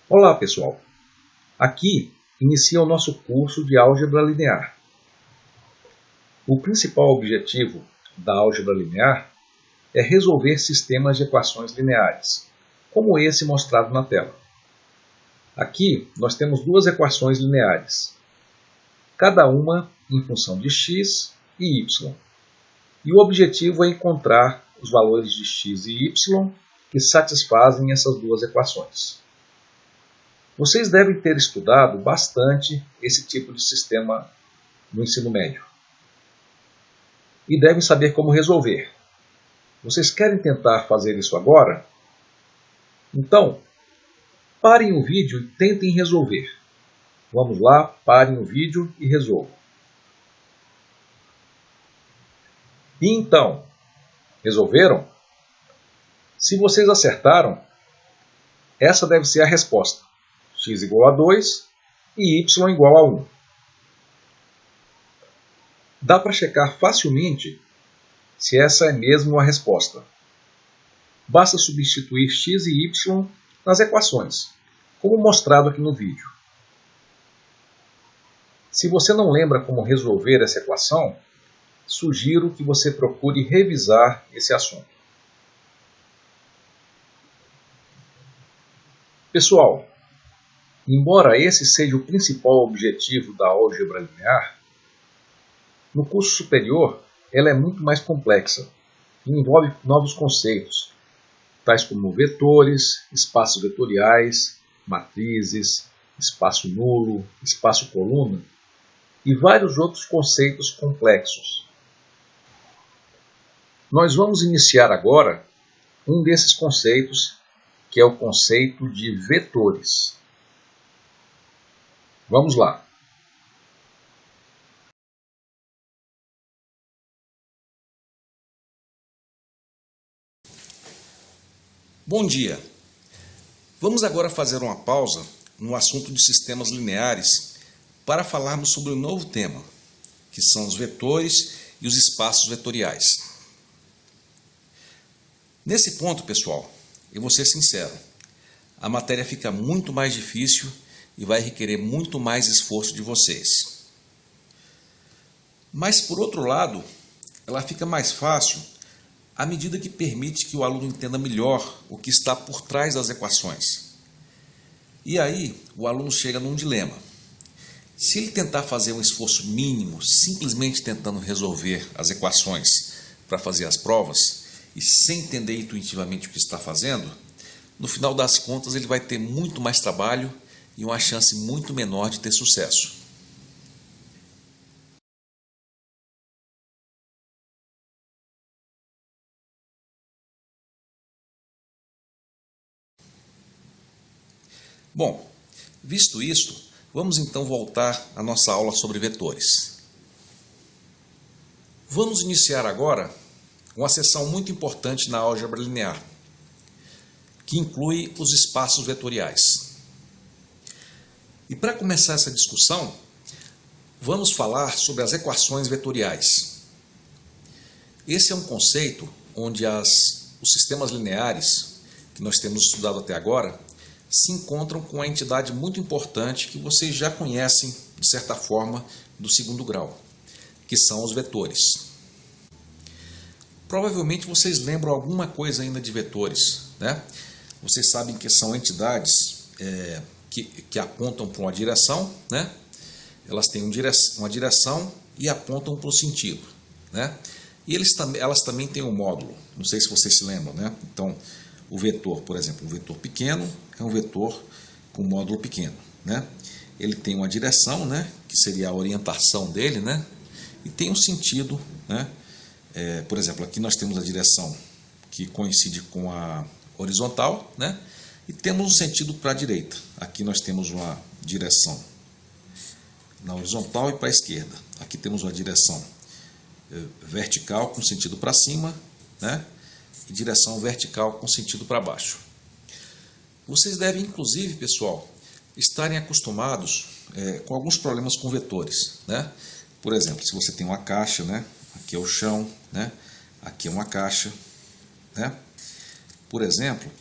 Olá, pessoal! Aqui inicia o nosso curso de Álgebra Linear. O principal objetivo da álgebra linear é resolver sistemas de equações lineares, como esse mostrado na tela. Aqui nós temos duas equações lineares, cada uma em função de x e y. E o objetivo é encontrar os valores de x e y que satisfazem essas duas equações. Vocês devem ter estudado bastante esse tipo de sistema no ensino médio. E devem saber como resolver. Vocês querem tentar fazer isso agora? Então, parem o vídeo e tentem resolver. Vamos lá, parem o vídeo e resolvam. E então, resolveram? Se vocês acertaram, essa deve ser a resposta. X igual a 2 e y igual a 1. Dá para checar facilmente se essa é mesmo a resposta. Basta substituir x e y nas equações, como mostrado aqui no vídeo. Se você não lembra como resolver essa equação, sugiro que você procure revisar esse assunto. Pessoal, embora esse seja o principal objetivo da álgebra linear, no curso superior ela é muito mais complexa e envolve novos conceitos, tais como vetores, espaços vetoriais, matrizes, espaço nulo, espaço coluna e vários outros conceitos complexos. Nós vamos iniciar agora um desses conceitos, que é o conceito de vetores. Vamos lá. Bom dia! Vamos agora fazer uma pausa no assunto de sistemas lineares para falarmos sobre um novo tema, que são os vetores e os espaços vetoriais. Nesse ponto, pessoal, eu vou ser sincero, a matéria fica muito mais difícil e vai requerer muito mais esforço de vocês. Mas, por outro lado, ela fica mais fácil à medida que permite que o aluno entenda melhor o que está por trás das equações. E aí, o aluno chega num dilema. Se ele tentar fazer um esforço mínimo, simplesmente tentando resolver as equações para fazer as provas, e sem entender intuitivamente o que está fazendo, no final das contas ele vai ter muito mais trabalho e uma chance muito menor de ter sucesso. Bom, visto isto, vamos então voltar à nossa aula sobre vetores. Vamos iniciar agora uma seção muito importante na álgebra linear, que inclui os espaços vetoriais. E para começar essa discussão, vamos falar sobre as equações vetoriais. Esse é um conceito onde os sistemas lineares, que nós temos estudado até agora, se encontram com uma entidade muito importante que vocês já conhecem, de certa forma, do segundo grau, que são os vetores. Provavelmente vocês lembram alguma coisa ainda de vetores, né? Vocês sabem que são entidades que apontam para uma direção, né? Elas têm uma direção e apontam para o sentido, né? E elas também têm um módulo, não sei se vocês se lembram, né? Então, o vetor, por exemplo, um vetor pequeno é um vetor com módulo pequeno, né? Ele tem uma direção, né? Que seria a orientação dele, né? E tem um sentido, né? Por exemplo, aqui nós temos a direção que coincide com a horizontal, né? E temos um sentido para a direita. Aqui nós temos uma direção na horizontal e para a esquerda. Aqui temos uma direção vertical com sentido para cima, né? E direção vertical com sentido para baixo. Vocês devem, inclusive, pessoal, estarem acostumados com alguns problemas com vetores, né? Por exemplo, se você tem uma caixa, né? Aqui é o chão, né? Aqui é uma caixa, né? Por exemplo,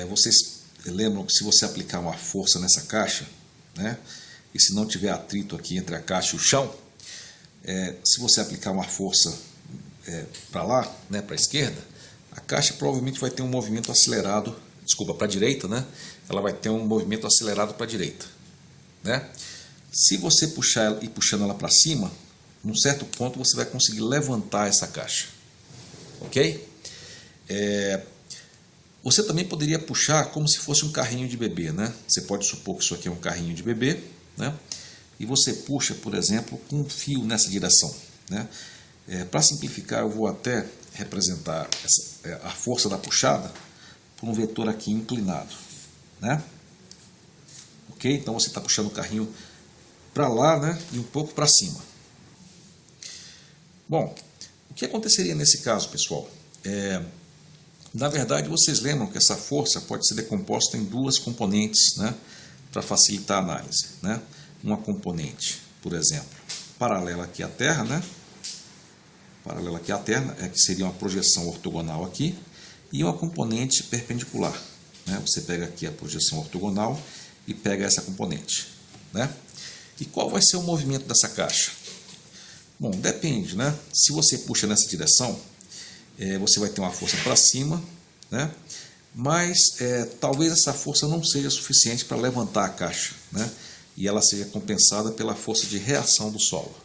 vocês lembram que se você aplicar uma força nessa caixa, né, e se não tiver atrito aqui entre a caixa e o chão, se você aplicar uma força para lá, né, para a esquerda, a caixa provavelmente vai ter um movimento acelerado, desculpa, para a direita, né, ela vai ter um movimento acelerado para a direita, né? Se você puxar e puxando ela para cima, num certo ponto você vai conseguir levantar essa caixa, ok? Você também poderia puxar como se fosse um carrinho de bebê, né? Você pode supor que isso aqui é um carrinho de bebê, né? E você puxa, por exemplo, com um fio nessa direção, né? Para simplificar, eu vou até representar a força da puxada por um vetor aqui inclinado, né? Ok? Então você está puxando o carrinho para lá, né? E um pouco para cima. Bom, o que aconteceria nesse caso, pessoal? Na verdade, vocês lembram que essa força pode ser decomposta em duas componentes, né, para facilitar a análise, né? Uma componente, por exemplo, paralela aqui à Terra, né? Paralela aqui à Terra, que seria uma projeção ortogonal aqui, e uma componente perpendicular, né? Você pega aqui a projeção ortogonal e pega essa componente, né? E qual vai ser o movimento dessa caixa? Bom, depende, né? Se você puxa nessa direção, você vai ter uma força para cima, né? Mas talvez essa força não seja suficiente para levantar a caixa, né? E ela seja compensada pela força de reação do solo.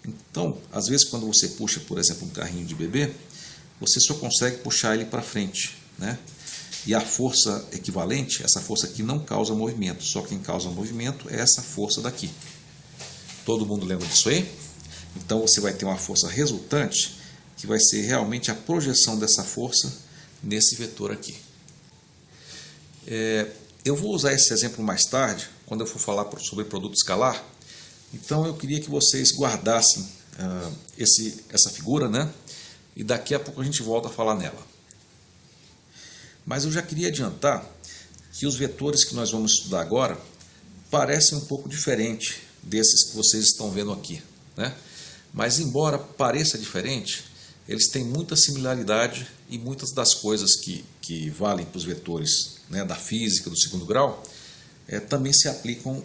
Então, às vezes quando você puxa, por exemplo, um carrinho de bebê, você só consegue puxar ele para frente, né? E a força equivalente, essa força aqui não causa movimento, só quem causa movimento é essa força daqui. Todo mundo lembra disso aí? Então você vai ter uma força resultante, que vai ser realmente a projeção dessa força nesse vetor aqui. Eu vou usar esse exemplo mais tarde, quando eu for falar sobre produto escalar. Então eu queria que vocês guardassem essa figura, né? E daqui a pouco a gente volta a falar nela. Mas eu já queria adiantar que os vetores que nós vamos estudar agora parecem um pouco diferentes desses que vocês estão vendo aqui, né? Mas embora pareça diferente, eles têm muita similaridade e muitas das coisas que valem para os vetores, né, da física do segundo grau também se aplicam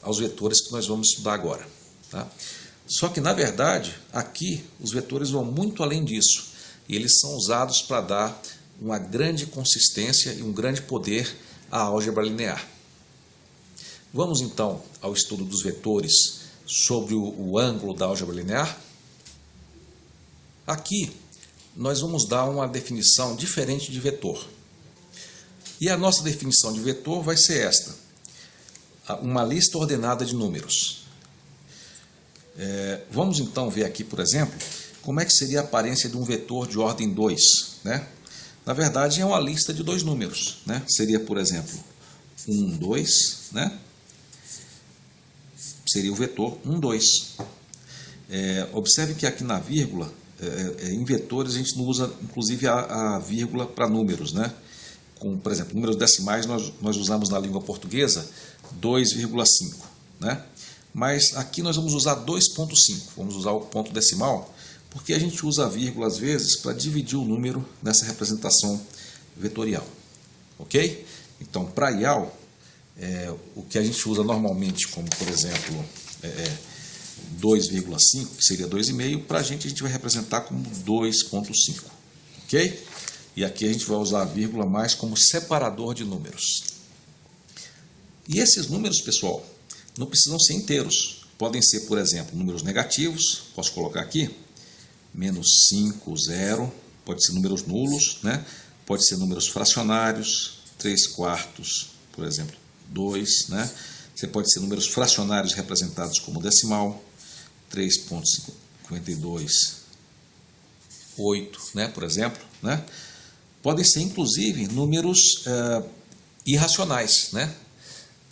aos vetores que nós vamos estudar agora, tá? Só que, na verdade, aqui os vetores vão muito além disso e eles são usados para dar uma grande consistência e um grande poder à álgebra linear. Vamos então ao estudo dos vetores sobre o ângulo da álgebra linear. Aqui nós vamos dar uma definição diferente de vetor. E a nossa definição de vetor vai ser esta: uma lista ordenada de números. Vamos então ver aqui, por exemplo, como é que seria a aparência de um vetor de ordem 2, né? Na verdade, é uma lista de dois números, né? Seria, por exemplo, 1, 2, né? Seria o vetor 1, 2. Observe que aqui na vírgula, em vetores, a gente não usa, inclusive, a vírgula para números, né? Com, por exemplo, números decimais, nós usamos na língua portuguesa 2,5, né? Mas aqui nós vamos usar 2,5, vamos usar o ponto decimal, porque a gente usa a vírgula às vezes para dividir o número nessa representação vetorial, ok? Então, para IAL, o que a gente usa normalmente como, por exemplo, 2,5, que seria 2,5, para a gente vai representar como 2,5, ok? E aqui a gente vai usar a vírgula mais como separador de números. E esses números, pessoal, não precisam ser inteiros. Podem ser, por exemplo, números negativos, posso colocar aqui, menos 5, 0, pode ser números nulos, né? Pode ser números fracionários, 3/4, por exemplo, 2, né? Você pode ser números fracionários representados como decimal, 3,52, 8, né? Por exemplo, né? Podem ser, inclusive, números irracionais, né?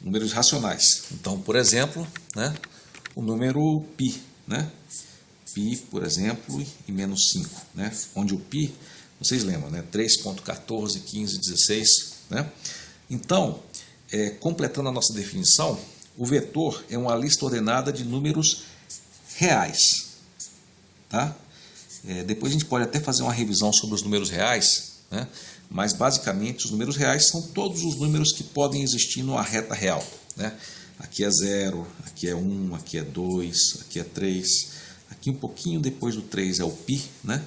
Números racionais. Então, por exemplo, né? O número π, né? Π, por exemplo, e menos 5, né? Onde o π, vocês lembram, né? 3,14, 15, 16, né? Então, completando a nossa definição, o vetor é uma lista ordenada de números reais, tá? Depois a gente pode até fazer uma revisão sobre os números reais, né? Mas basicamente os números reais são todos os números que podem existir numa reta real, né? Aqui é 0, aqui é 1, aqui é 2, aqui é 3, aqui um pouquinho depois do 3 é o π, né?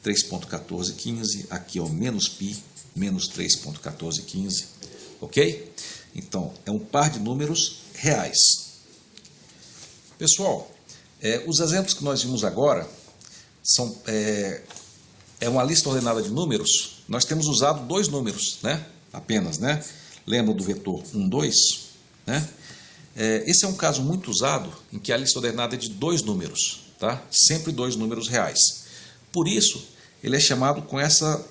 3.1415, aqui é o menos π, menos 3.1415, ok? Então, é um par de números reais. Pessoal, os exemplos que nós vimos agora são uma lista ordenada de números. Nós temos usado dois números, né? Apenas, né? Lembra do vetor 1, 2? Né? Esse é um caso muito usado em que a lista ordenada é de dois números, tá? Sempre dois números reais. Por isso, ele é chamado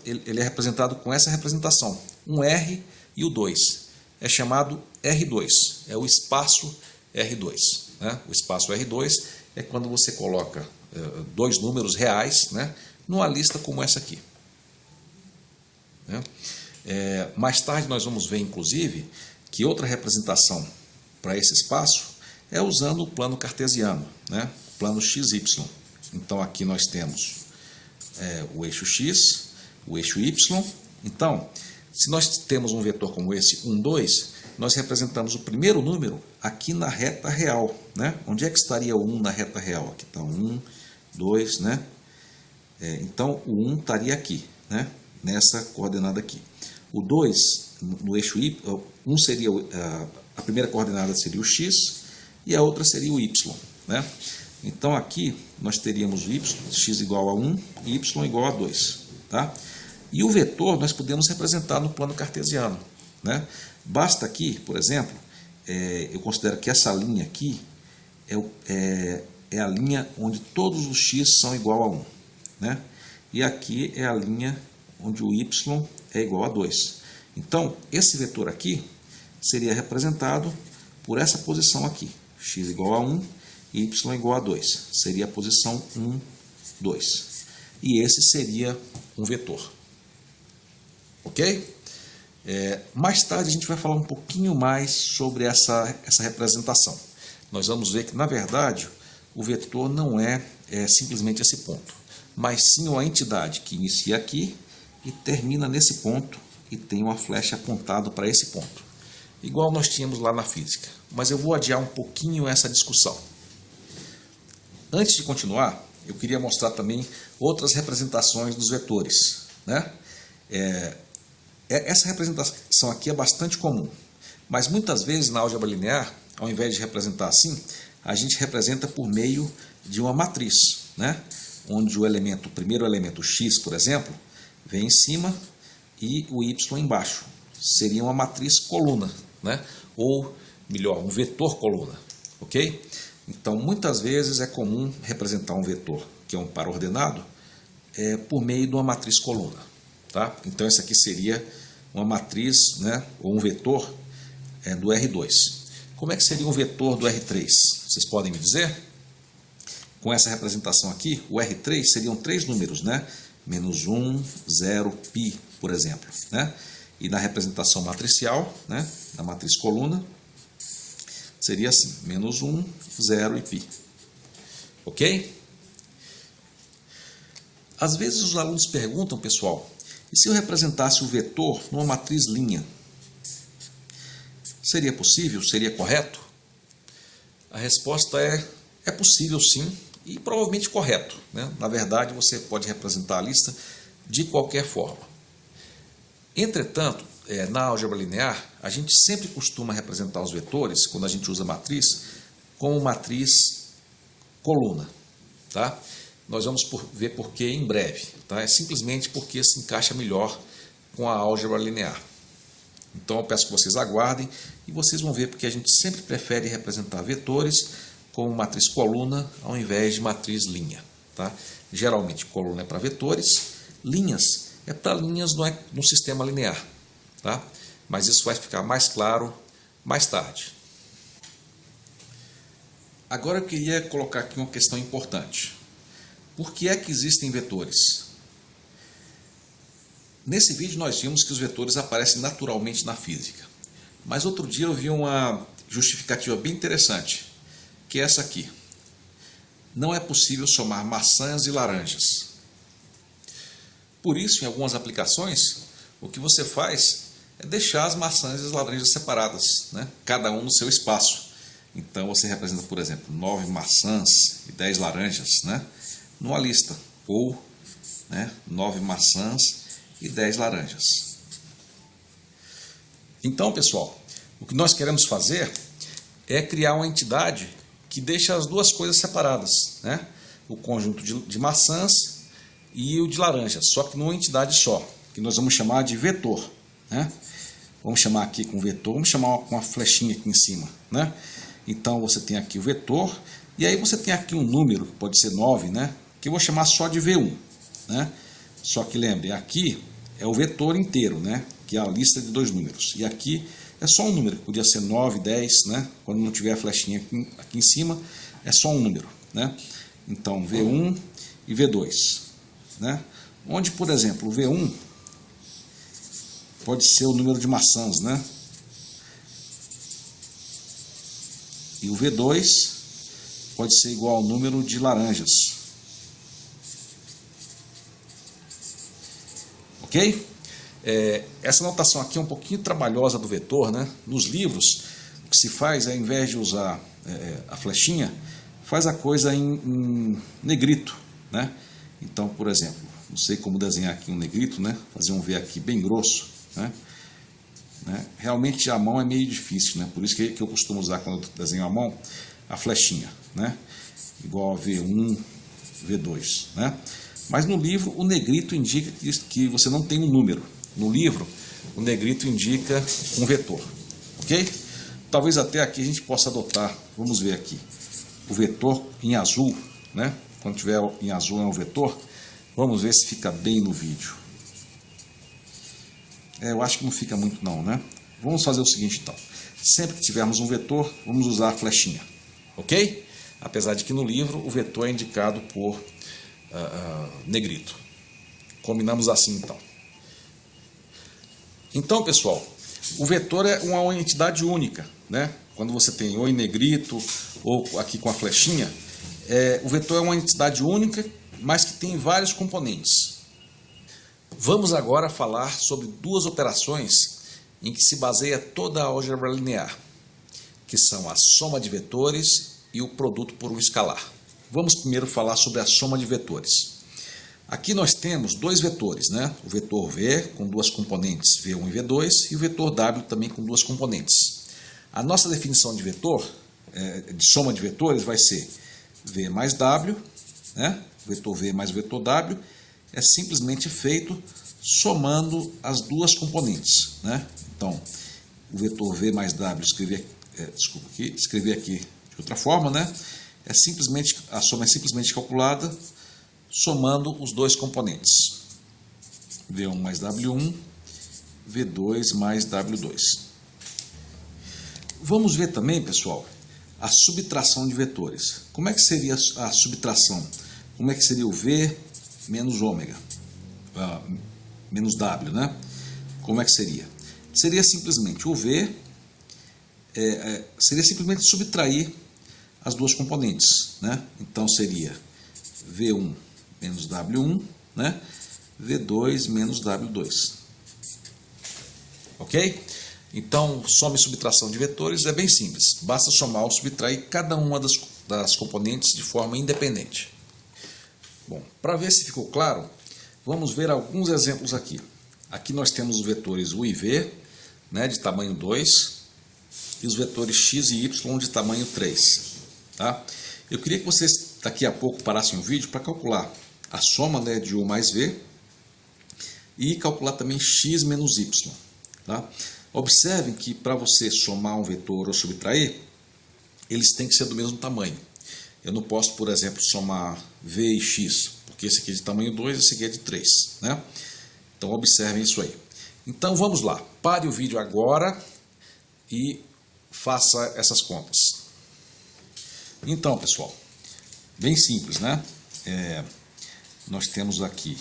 ele é representado com essa representação, um R e o 2. É chamado R2, é o espaço R2. Né? O espaço R2 é quando você coloca dois números reais, né, numa lista como essa aqui. Né? Mais tarde nós vamos ver, inclusive, que outra representação para esse espaço é usando o plano cartesiano, né? O plano XY. Então aqui nós temos o eixo X, o eixo Y. Então, se nós temos um vetor como esse, 1, 2, nós representamos o primeiro número aqui na reta real. Né? Onde é que estaria o 1 na reta real? Aqui está 1, 2, né? Então o 1 estaria aqui, né? Nessa coordenada aqui. O 2, no eixo Y, 1 seria a primeira coordenada seria o X e a outra seria o Y. Né? Então aqui nós teríamos o Y, x igual a 1 e y igual a 2. Tá? E o vetor nós podemos representar no plano cartesiano. Né? Basta aqui, por exemplo, eu considero que essa linha aqui é a linha onde todos os x são igual a 1. Né? E aqui é a linha onde o y é igual a 2. Então, esse vetor aqui seria representado por essa posição aqui, x igual a 1 e y igual a 2. Seria a posição 1, 2. E esse seria um vetor. Ok? Mais tarde a gente vai falar um pouquinho mais sobre essa representação. Nós vamos ver que, na verdade, o vetor não é simplesmente esse ponto, mas sim uma entidade que inicia aqui e termina nesse ponto e tem uma flecha apontada para esse ponto, igual nós tínhamos lá na física. Mas eu vou adiar um pouquinho essa discussão. Antes de continuar, eu queria mostrar também outras representações dos vetores. Né? Essa representação aqui é bastante comum, mas muitas vezes na álgebra linear, ao invés de representar assim, a gente representa por meio de uma matriz, né? Onde o primeiro elemento x, por exemplo, vem em cima e o y embaixo. Seria uma matriz coluna, né? Ou melhor, um vetor coluna, ok? Então, muitas vezes é comum representar um vetor, que é um par ordenado, por meio de uma matriz coluna. Tá? Então, essa aqui seria uma matriz, né, ou um vetor do R2. Como é que seria um vetor do R3? Vocês podem me dizer? Com essa representação aqui, o R3 seriam três números, né? Menos 1, 0, π, por exemplo. Né? E na representação matricial, né, na matriz coluna, seria assim, menos 1, 0 e π. Ok? Às vezes os alunos perguntam, pessoal, e se eu representasse o vetor numa matriz linha? Seria possível? Seria correto? A resposta é possível sim, e provavelmente correto. Né? Na verdade, você pode representar a lista de qualquer forma. Entretanto, na álgebra linear, a gente sempre costuma representar os vetores, quando a gente usa matriz, como matriz coluna. Tá? Nós vamos ver por que em breve. Tá? É simplesmente porque se encaixa melhor com a álgebra linear. Então eu peço que vocês aguardem e vocês vão ver porque a gente sempre prefere representar vetores como matriz coluna ao invés de matriz linha. Tá? Geralmente coluna é para vetores, linhas é para linhas no sistema linear. Tá? Mas isso vai ficar mais claro mais tarde. Agora eu queria colocar aqui uma questão importante. Por que é que existem vetores? Nesse vídeo nós vimos que os vetores aparecem naturalmente na física. Mas outro dia eu vi uma justificativa bem interessante, que é essa aqui. Não é possível somar maçãs e laranjas. Por isso, em algumas aplicações, o que você faz é deixar as maçãs e as laranjas separadas, né? Cada um no seu espaço. Então você representa, por exemplo, 9 maçãs e 10 laranjas, né? Numa lista, ou, né, 9 maçãs e 10 laranjas. Então, pessoal, o que nós queremos fazer é criar uma entidade que deixa as duas coisas separadas, né? O conjunto de maçãs e o de laranjas, só que numa entidade só, que nós vamos chamar de vetor, né? Vamos chamar aqui com vetor, vamos chamar com uma flechinha aqui em cima, né? Então você tem aqui o vetor, e aí você tem aqui um número, que pode ser 9, né? Que eu vou chamar só de V1, né? Só que lembre, aqui é o vetor inteiro, né? Que é a lista de 2 números. E aqui é só um número, podia ser 9, 10, né? Quando não tiver a flechinha aqui em cima, é só um número, né? Então V1 e V2, né? Onde, por exemplo, o V1 pode ser o número de maçãs, né? E o V2 pode ser igual ao número de laranjas. Ok? Essa notação aqui é um pouquinho trabalhosa do vetor, né? Nos livros, o que se faz é, ao invés de usar a flechinha, faz a coisa em negrito, né? Então, por exemplo, não sei como desenhar aqui um negrito, né? Fazer um V aqui bem grosso, né? Realmente a mão é meio difícil, né? Por isso que eu costumo usar, quando eu desenho a mão, a flechinha, né? Igual a V1, V2, né? Mas no livro o negrito indica que você não tem um número. No livro o negrito indica um vetor, ok? Talvez até aqui a gente possa adotar, vamos ver aqui, o vetor em azul, né? Quando tiver em azul é um vetor, vamos ver se fica bem no vídeo. Eu acho que não fica muito não, né? Vamos fazer o seguinte então, sempre que tivermos um vetor, vamos usar a flechinha, ok? Apesar de que no livro o vetor é indicado por negrito. Combinamos assim então. Então, pessoal, o vetor é uma entidade única, né? Quando você tem ou em negrito ou aqui com a flechinha, o vetor é uma entidade única, mas que tem vários componentes. Vamos agora falar sobre 2 operações em que se baseia toda a álgebra linear, que são a soma de vetores e o produto por um escalar. Vamos primeiro falar sobre a soma de vetores. Aqui nós temos 2 vetores, né? O vetor V com 2 componentes, V1 e V2, e o vetor W também com 2 componentes. A nossa definição de vetor, de soma de vetores, vai ser V mais W, né? Vetor V mais vetor W, é simplesmente feito somando as 2 componentes, né? Então, o vetor V mais W, escrevi aqui de outra forma, né? A soma é simplesmente calculada somando os 2 componentes. V1 mais W1, V2 mais W2. Vamos ver também, pessoal, a subtração de vetores. Como é que seria a subtração? Como é que seria o V menos ômega, menos W, né? Como é que seria? Seria simplesmente o V, seria simplesmente subtrair as 2 componentes, né? Então seria V1 menos W1, né? V2 menos W2. Ok? Então, soma e subtração de vetores é bem simples. Basta somar ou subtrair cada uma das componentes de forma independente. Bom, para ver se ficou claro, vamos ver alguns exemplos aqui. Aqui nós temos os vetores U e V, né, de tamanho 2, e os vetores X e Y de tamanho 3. Tá? Eu queria que vocês daqui a pouco parassem o vídeo para calcular a soma, né, de U mais V e calcular também X menos Y. Tá? Observem que para você somar um vetor ou subtrair, eles têm que ser do mesmo tamanho. Eu não posso, por exemplo, somar V e X, porque esse aqui é de tamanho 2 e esse aqui é de 3. Né? Então observem isso aí. Então vamos lá, pare o vídeo agora e faça essas contas. Então, pessoal, bem simples, né? Nós temos aqui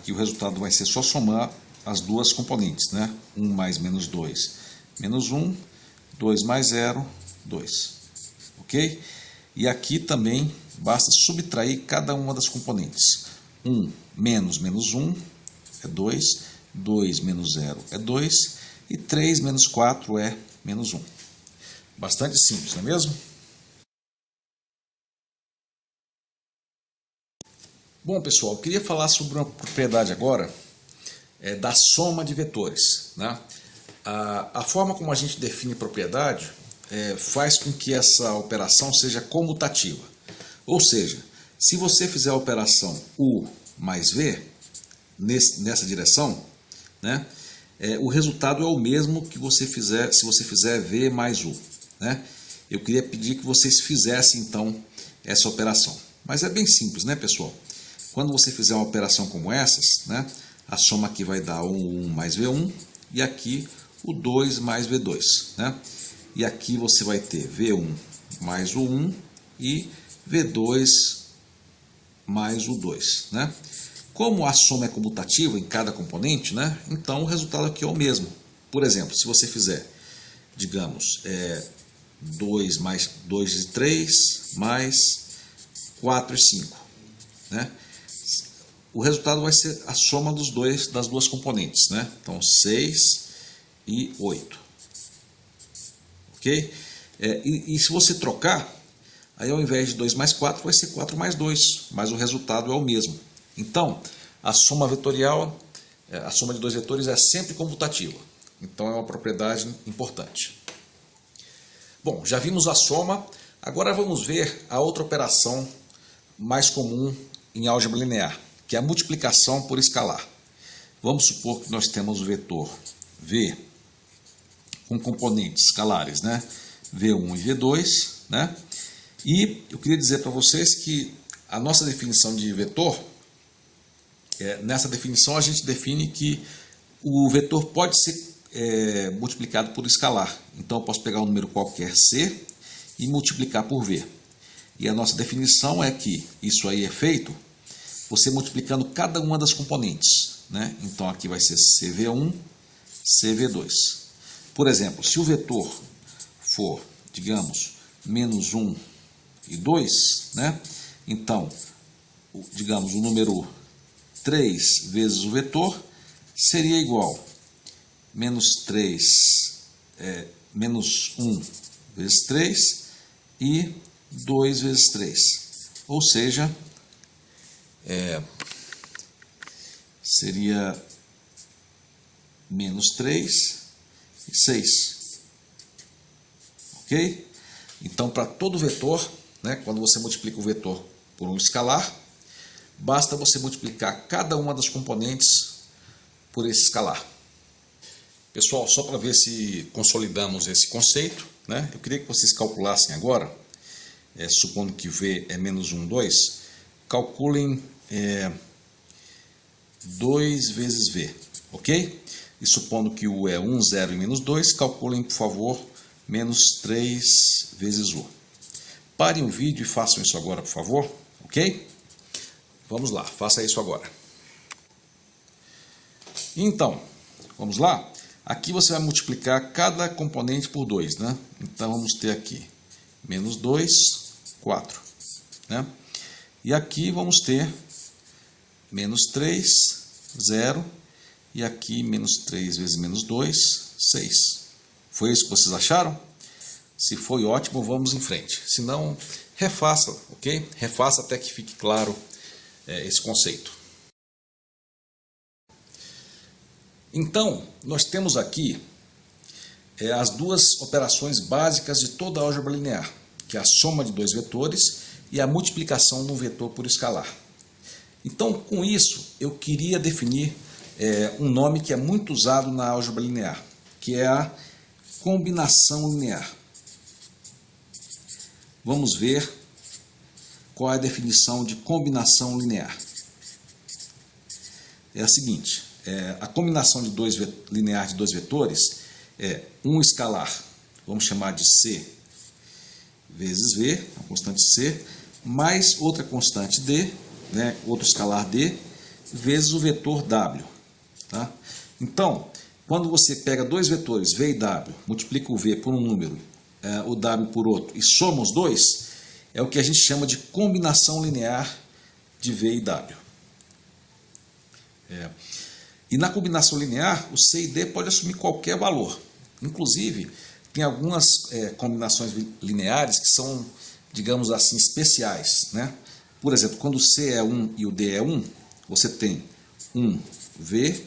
o resultado vai ser só somar as 2 componentes, né? 1 mais menos 2, menos 1, 2 mais 0, 2. Ok? E aqui também basta subtrair cada uma das componentes. 1 menos menos 1 é 2, 2 menos 0 é 2 e 3 menos 4 é menos 1. Bastante simples, não é mesmo? Bom, pessoal, eu queria falar sobre uma propriedade agora da soma de vetores, né? A forma como a gente define propriedade faz com que essa operação seja comutativa. Ou seja, se você fizer a operação U mais V nessa direção, né, o resultado é o mesmo que você fizer se você fizer V mais U, né? Eu queria pedir que vocês fizessem então essa operação. Mas é bem simples, né, pessoal? Quando você fizer uma operação como essas, né, a soma aqui vai dar o 1 mais V1 e aqui o 2 mais V2, né? E aqui você vai ter V1 mais o 1 e V2 mais o 2, né? Como a soma é comutativa em cada componente, né, então o resultado aqui é o mesmo. Por exemplo, se você fizer, digamos, 2 mais 2 e 3 mais 4 e 5, né? O resultado vai ser a soma das duas componentes, né? Então 6 e 8. Ok? E se você trocar, aí ao invés de 2 mais 4 vai ser 4 mais 2, mas o resultado é o mesmo. Então, a soma vetorial, a soma de dois vetores é sempre comutativa. Então é uma propriedade importante. Bom, já vimos a soma, agora vamos ver a outra operação mais comum em álgebra linear, que é a multiplicação por escalar. Vamos supor que nós temos o vetor V com componentes escalares, né? V1 e V2, né? E eu queria dizer para vocês que a nossa definição de vetor, nessa definição a gente define que o vetor pode ser multiplicado por escalar. Então eu posso pegar um número qualquer C e multiplicar por V. E a nossa definição é que isso aí é feito você multiplicando cada uma das componentes, né? Então aqui vai ser CV1, CV2. Por exemplo, se o vetor for, digamos, menos 1 e 2, né? Então, digamos, o número 3 vezes o vetor seria igual menos 3, menos 1 vezes 3 e 2 vezes 3. Ou seja, seria menos 3 e 6. Ok? Então, para todo vetor, né, quando você multiplica o vetor por um escalar, basta você multiplicar cada uma das componentes por esse escalar. Pessoal, só para ver se consolidamos esse conceito, né, eu queria que vocês calculassem agora, supondo que V é menos 1, 2, calculem 2 vezes V, ok? E supondo que U é 1, 0 e menos 2, calculem, por favor, menos 3 vezes U. Parem o vídeo e façam isso agora, por favor, ok? Vamos lá, faça isso agora. Então, vamos lá? Aqui você vai multiplicar cada componente por 2, né? Então vamos ter aqui menos 2, 4, né? E aqui vamos ter menos 3, 0, e aqui menos 3 vezes menos 2, 6. Foi isso que vocês acharam? Se foi ótimo, vamos em frente. Se não, refaça, ok? Refaça até que fique claro esse conceito. Então, nós temos aqui as duas operações básicas de toda a álgebra linear, que é a soma de dois vetores e a multiplicação de um vetor por escalar. Então, com isso, eu queria definir um nome que é muito usado na álgebra linear, que é a combinação linear. Vamos ver qual é a definição de combinação linear. É a seguinte, a combinação de linear de dois vetores é um escalar, vamos chamar de C vezes V, a constante C, mais outra constante D, né, outro escalar D, vezes o vetor W. Tá? Então, quando você pega dois vetores V e W, multiplica o V por um número, o W por outro, e soma os dois, é o que a gente chama de combinação linear de V e W. E na combinação linear, o C e D pode assumir qualquer valor. Inclusive, tem algumas combinações lineares que são, digamos assim, especiais, né? Por exemplo, quando o C é 1 e o D é 1, você tem 1V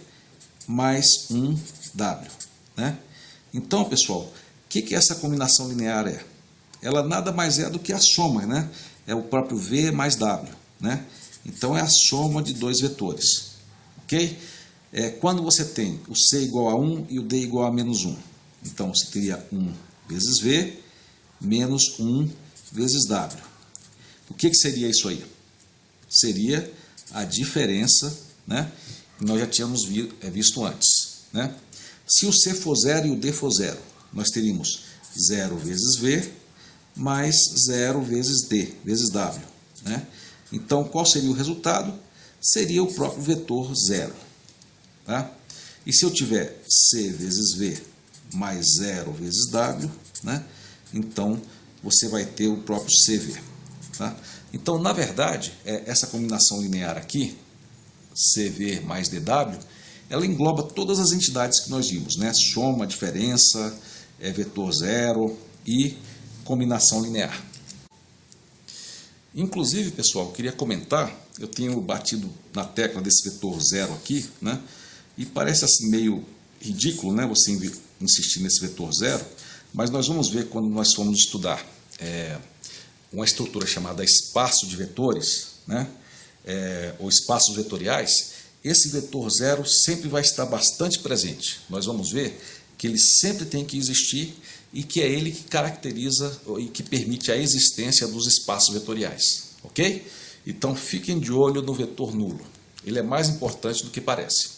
mais 1W, né? Então, pessoal, o que essa combinação linear é? Ela nada mais é do que a soma, né? É o próprio V mais W, né? Então, é a soma de dois vetores, ok? Quando você tem o C igual a 1 e o D igual a menos 1, então você teria 1 vezes V menos 1 vezes W. O que seria isso aí? Seria a diferença, né, que nós já tínhamos visto antes, né? Se o C for 0 e o D for 0, nós teríamos 0 vezes V mais 0 vezes D, vezes W, né? Então, qual seria o resultado? Seria o próprio vetor 0. Tá? E se eu tiver C vezes V mais 0 vezes W, né? Então você vai ter o próprio CV. Tá? Então, na verdade, essa combinação linear aqui, CV mais DW, ela engloba todas as entidades que nós vimos, né? Soma, diferença, vetor 0 e combinação linear. Inclusive, pessoal, eu queria comentar, eu tenho batido na tecla desse vetor 0 aqui, né? E parece assim meio ridículo, né, você insistir nesse vetor 0, mas nós vamos ver quando nós formos estudar uma estrutura chamada espaço de vetores, né, ou espaços vetoriais. Esse vetor 0 sempre vai estar bastante presente. Nós vamos ver que ele sempre tem que existir e que é ele que caracteriza e que permite a existência dos espaços vetoriais, ok? Então fiquem de olho no vetor nulo, ele é mais importante do que parece.